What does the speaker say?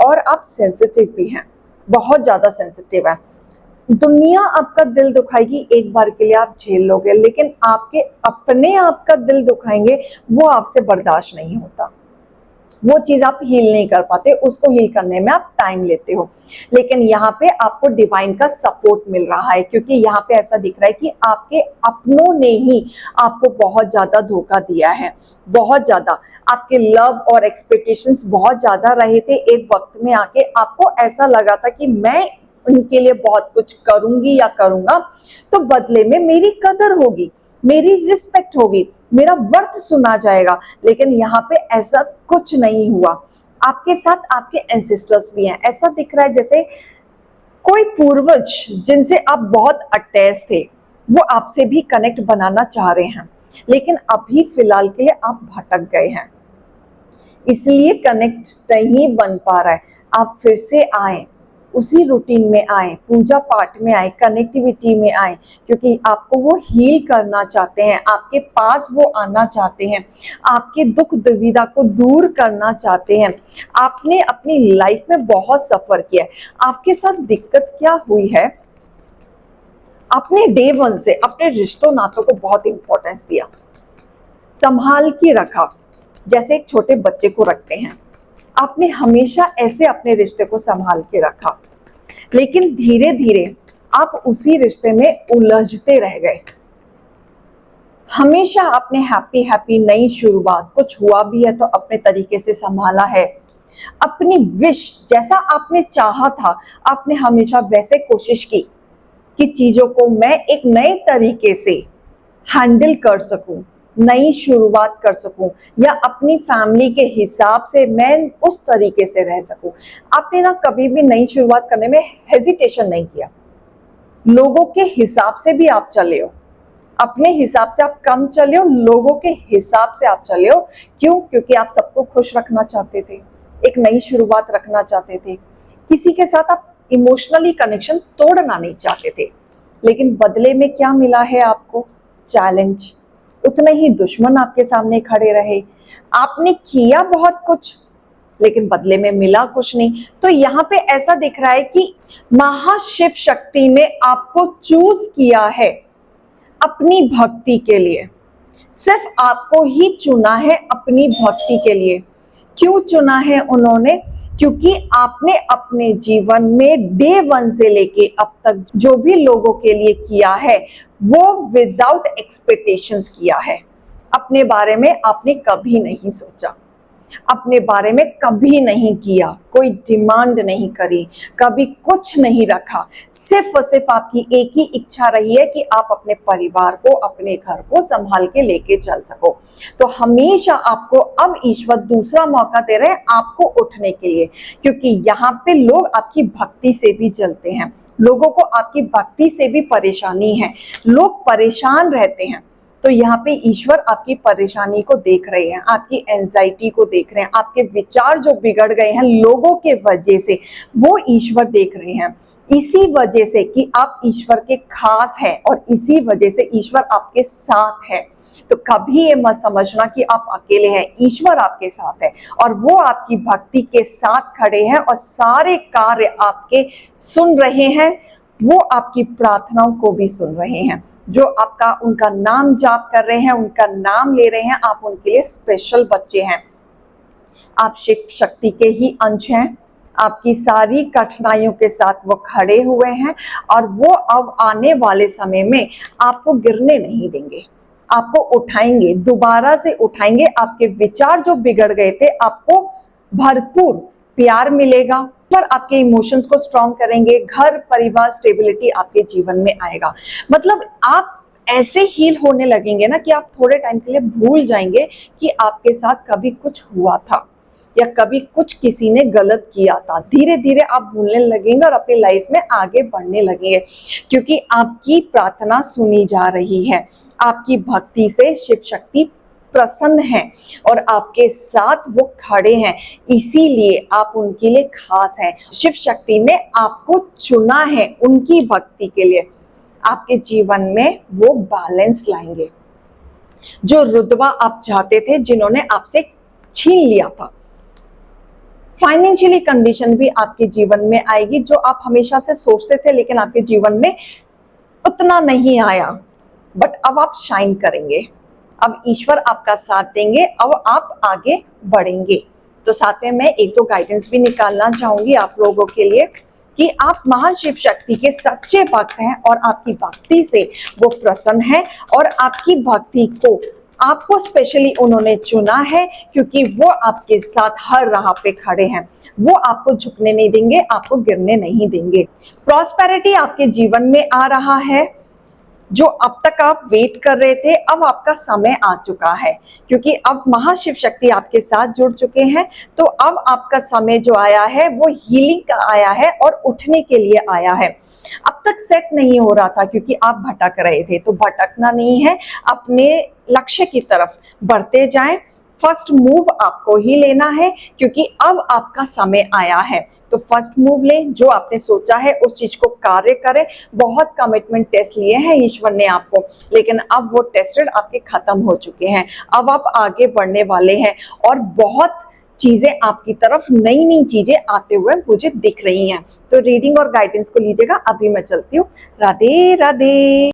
और आप सेंसिटिव भी हैं, बहुत ज्यादा सेंसिटिव है। दुनिया आपका दिल दुखाएगी, एक बार के लिए आप झेल लोगे, लेकिन आपके अपने आप का दिल दुखाएंगे, वो आपसे बर्दाश्त नहीं होता। वो चीज आप हील नहीं कर पाते, उसको हील करने में आप टाइम लेते हो। लेकिन यहाँ पे आपको डिवाइन का सपोर्ट मिल रहा है, क्योंकि यहाँ पे ऐसा दिख रहा है कि आपके अपनों ने ही आपको बहुत ज्यादा धोखा दिया है, बहुत ज्यादा। आपके लव और एक्सपेक्टेशंस बहुत ज्यादा रहे थे। एक वक्त में आके आपको ऐसा लगा था कि मैं उनके लिए बहुत कुछ करूंगी या करूंगा तो बदले में मेरी कदर होगी, मेरी रिस्पेक्ट होगी, मेरा वर्थ सुना जाएगा। लेकिन यहाँ पे ऐसा कुछ नहीं हुआ। आपके साथ आपके एंसेस्टर्स भी हैं। ऐसा दिख रहा है जैसे कोई पूर्वज जिनसे आप बहुत अटैच थे, वो आपसे भी कनेक्ट बनाना चाह रहे हैं, लेकिन अभी फिलहाल के लिए आप भटक गए हैं, इसलिए कनेक्ट नहीं बन पा रहा है। आप फिर से आए, उसी रूटीन में आए, पूजा पाठ में आए, कनेक्टिविटी में आए, क्योंकि आपको वो हील करना चाहते हैं, आपके पास वो आना चाहते हैं, आपके दुख दुविधा को दूर करना चाहते हैं। आपने अपनी लाइफ में बहुत सफर किया है। आपके साथ दिक्कत क्या हुई है, आपने डे वन से अपने रिश्तों नातों को बहुत इंपॉर्टेंस दिया, संभाल के रखा, जैसे एक छोटे बच्चे को रखते हैं। आपने हमेशा ऐसे अपने रिश्ते को संभाल के रखा, लेकिन धीरे धीरे आप उसी रिश्ते में उलझते रह गए। हमेशा आपने हैप्पी हैप्पी नई शुरुआत, कुछ हुआ भी है तो अपने तरीके से संभाला है। अपनी विश जैसा आपने चाहा था, आपने हमेशा वैसे कोशिश की कि चीजों को मैं एक नए तरीके से हैंडल कर सकूं, नई शुरुआत कर सकूं, या अपनी फैमिली के हिसाब से मैं उस तरीके से रह सकूं। आपने ना कभी भी नई शुरुआत करने में हेजिटेशन नहीं किया। लोगों के हिसाब से भी आप चले हो, अपने हिसाब से आप कम चले हो, लोगों के हिसाब से आप चले हो। क्यों? क्योंकि आप सबको खुश रखना चाहते थे, एक नई शुरुआत रखना चाहते थे, किसी के साथ आप इमोशनली कनेक्शन तोड़ना नहीं चाहते थे। लेकिन बदले में क्या मिला है आपको? चैलेंज। उतने ही दुश्मन आपके सामने खड़े रहे। आपने किया बहुत कुछ, लेकिन बदले में मिला कुछ नहीं। तो यहाँ पे ऐसा दिख रहा है कि महाशिव शक्ति ने आपको चूज किया है अपनी भक्ति के लिए, सिर्फ आपको ही चुना है अपनी भक्ति के लिए। क्यों चुना है उन्होंने? क्योंकि आपने अपने जीवन में डे वन से लेके अब तक जो भी लोगों के लिए किया है, वो विदाउट एक्सपेक्टेशंस किया है। अपने बारे में आपने कभी नहीं सोचा, अपने बारे में कभी नहीं किया, कोई डिमांड नहीं करी, कभी कुछ नहीं रखा। सिर्फ और सिर्फ आपकी एक ही इच्छा रही है कि आप अपने परिवार को, अपने घर को संभाल के लेके चल सको। तो हमेशा आपको अब ईश्वर दूसरा मौका दे रहे हैं आपको उठने के लिए, क्योंकि यहाँ पे लोग आपकी भक्ति से भी जलते हैं, लोगों को आपकी भक्ति से भी परेशानी है, लोग परेशान रहते हैं। तो यहाँ पे ईश्वर आपकी परेशानी को देख रहे हैं, आपकी एंजाइटी को देख रहे हैं, आपके विचार जो बिगड़ गए हैं लोगों के वजह से, वो ईश्वर देख रहे हैं। इसी वजह से कि आप ईश्वर के खास हैं, और इसी वजह से ईश्वर आपके साथ है। तो कभी ये मत समझना कि आप अकेले हैं, ईश्वर आपके साथ है, और वो आपकी भक्ति के साथ खड़े हैं, और सारे कार्य आपके सुन रहे हैं, वो आपकी प्रार्थनाओं को भी सुन रहे हैं। जो आपका उनका नाम जाप कर रहे हैं, उनका नाम ले रहे हैं, आप उनके लिए स्पेशल बच्चे हैं। आप शिव शक्ति के ही अंश हैं। आपकी सारी कठिनाइयों के साथ वो खड़े हुए हैं, और वो अब आने वाले समय में आपको गिरने नहीं देंगे, आपको उठाएंगे, दोबारा से उठाएंगे। आपके विचार जो बिगड़ गए थे, आपको भरपूर प्यार मिलेगा, पर आपके इमोशंस को स्ट्रॉन्ग करेंगे, घर परिवार स्टेबिलिटी आपके जीवन में आएगा। मतलब आप ऐसे हील होने लगेंगे ना कि आप थोड़े टाइम के लिए भूल जाएंगे कि आपके साथ कभी कुछ हुआ था या कभी कुछ किसी ने गलत किया था। धीरे धीरे आप भूलने लगेंगे और अपनी लाइफ में आगे बढ़ने लगेंगे, क्योंकि आपकी प्रार्थना सुनी जा रही है, आपकी भक्ति से शिव शक्ति प्रसन्न हैं और आपके साथ वो खड़े हैं। इसीलिए आप उनके लिए खास हैं। शिव शक्ति ने आपको चुना है उनकी भक्ति के लिए। आपके जीवन में वो बैलेंस लाएंगे। जो रुतबा आप चाहते थे, जिन्होंने आपसे छीन लिया था, फाइनेंशियली कंडीशन भी आपके जीवन में आएगी जो आप हमेशा से सोचते थे लेकिन आपके जीवन में उतना नहीं आया, बट अब आप शाइन करेंगे, अब ईश्वर आपका साथ देंगे, अब आप आगे बढ़ेंगे। तो साथ में मैं एक दो गाइडेंस भी निकालना चाहूंगी आप लोगों के लिए कि आप महाशिव शक्ति के सच्चे भक्त हैं और आपकी भक्ति से वो प्रसन्न है और आपकी भक्ति को आपको स्पेशली उन्होंने चुना है क्योंकि वो आपके साथ हर राह पे खड़े हैं, वो आपको झुकने नहीं देंगे, आपको गिरने नहीं देंगे। प्रॉस्पेरिटी आपके जीवन में आ रहा है, जो अब तक आप वेट कर रहे थे अब आपका समय आ चुका है क्योंकि अब महाशिव शक्ति आपके साथ जुड़ चुके हैं। तो अब आपका समय जो आया है वो हीलिंग का आया है और उठने के लिए आया है। अब तक सेट नहीं हो रहा था क्योंकि आप भटक रहे थे, तो भटकना नहीं है, अपने लक्ष्य की तरफ बढ़ते जाएं। फर्स्ट मूव आपको ही लेना है क्योंकि अब आपका समय आया है। तो फर्स्ट मूव लें, जो आपने सोचा है उस चीज को कार्य करें। बहुत कमिटमेंट टेस्ट लिए हैं ईश्वर ने आपको, लेकिन अब वो टेस्टेड आपके खत्म हो चुके हैं। अब आप आगे बढ़ने वाले हैं और बहुत चीजें आपकी तरफ नई नई चीजें आते हुए मुझे दिख रही हैं। तो रीडिंग और गाइडेंस को लीजिएगा। अभी मैं चलती हूँ। राधे राधे।